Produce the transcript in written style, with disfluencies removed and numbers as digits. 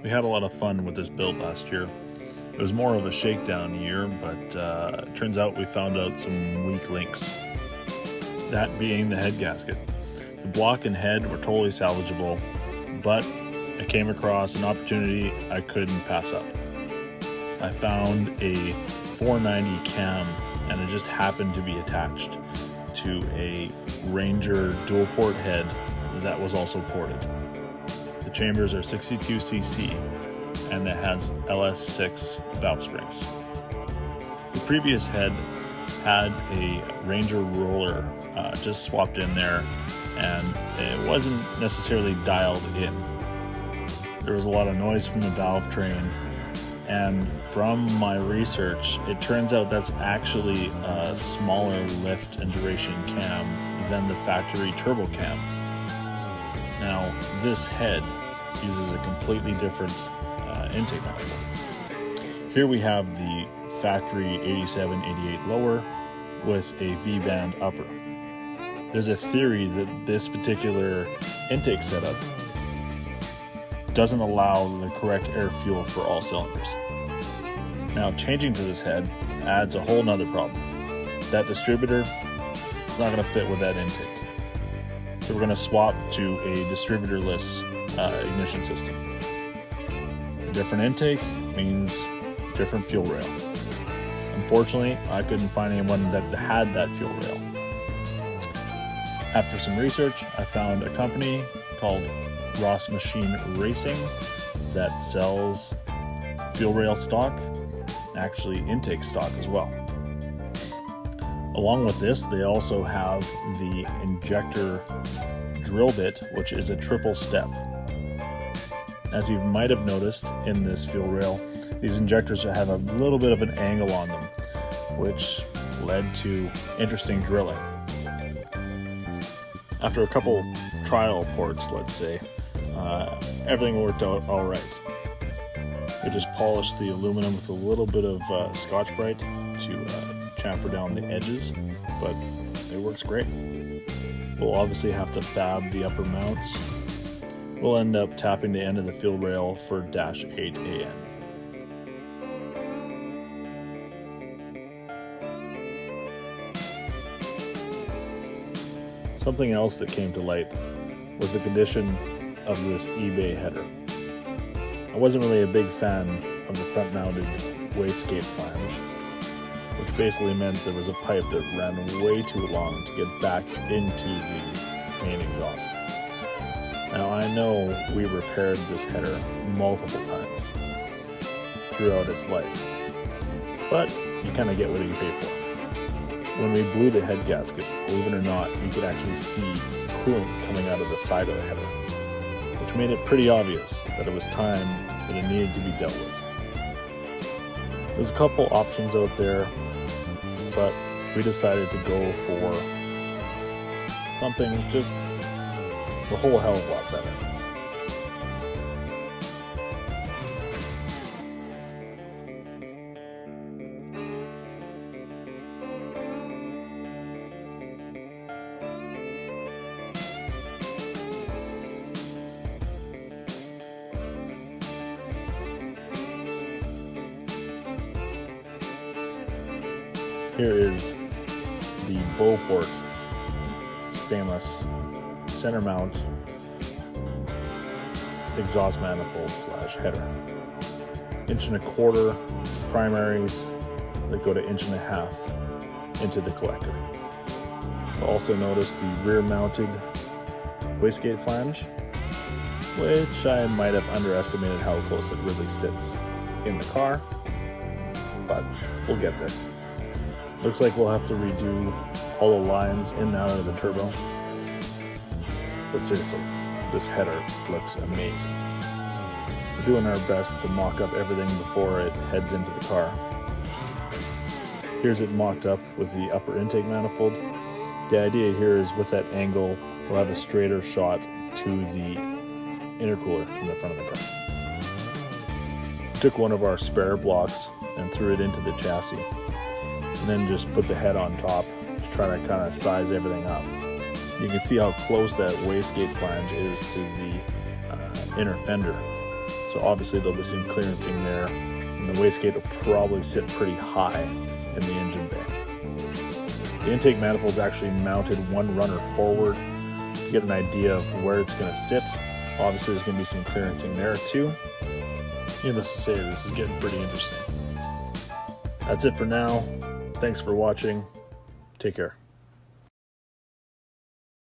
We had a lot of fun with this build last year. It was more of a shakedown year, but it turns out we found out some weak links. That being the head gasket. The block and head were totally salvageable, but I came across an opportunity I couldn't pass up. I found a 490 cam, and it just happened to be attached to a Ranger dual port head that was also ported. The chambers are 62cc and it has LS6 valve springs. The previous head had a Ranger roller just swapped in there, and it wasn't necessarily dialed in. There was a lot of noise from the valve train, and from my research, it turns out that's actually a smaller lift and duration cam than the factory turbo cam. Now, this head uses a completely different intake manifold. Here we have the factory 87-88 lower with a V-band upper. There's a theory that this particular intake setup doesn't allow the correct air fuel for all cylinders. Now, changing to this head adds a whole nother problem. That distributor is not going to fit with that intake. So we're going to swap to a distributorless ignition system. A different intake means different fuel rail. Unfortunately, I couldn't find anyone that had that fuel rail. After some research, I found a company called Ross Machine Racing that sells fuel rail stock, actually intake stock as well. Along with this, they also have the injector drill bit, which is a triple step. As you might have noticed in this fuel rail, these injectors have a little bit of an angle on them, which led to interesting drilling. After a couple trial ports, let's say, everything worked out all right. We just polished the aluminum with a little bit of Scotch-Brite to chamfer down the edges, but it works great. We'll obviously have to fab the upper mounts. We'll end up tapping the end of the fuel rail for dash 8 AN. Something else that came to light was the condition of this eBay header. I wasn't really a big fan of the front-mounted wastegate flange, which basically meant there was a pipe that ran way too long to get back into the main exhaust. Now, I know we repaired this header multiple times throughout its life, but you kind of get what you pay for. When we blew the head gasket, believe it or not, you could actually see coolant coming out of the side of the header, which made it pretty obvious that it was time that it needed to be dealt with. There's a couple options out there, but we decided to go for something just a whole hell of a lot better. Here is the Beauport stainless center mount exhaust manifold / header. 1.25 inch primaries that go to 1.5 inch into the collector. You'll also notice the rear mounted wastegate flange, which I might have underestimated how close it really sits in the car, but we'll get there. Looks like we'll have to redo all the lines in and out of the turbo. But seriously, this header looks amazing. We're doing our best to mock up everything before it heads into the car. Here's it mocked up with the upper intake manifold. The idea here is with that angle, we'll have a straighter shot to the intercooler in the front of the car. Took one of our spare blocks and threw it into the chassis, and then just put the head on top to try to kind of size everything up. You can see how close that wastegate flange is to the inner fender. So obviously there'll be some clearancing there, and the wastegate will probably sit pretty high in the engine bay. The intake manifold is actually mounted one runner forward to get an idea of where it's going to sit. Obviously there's going to be some clearancing there too. Needless to say, this is getting pretty interesting. That's it for now. Thanks for watching. Take care.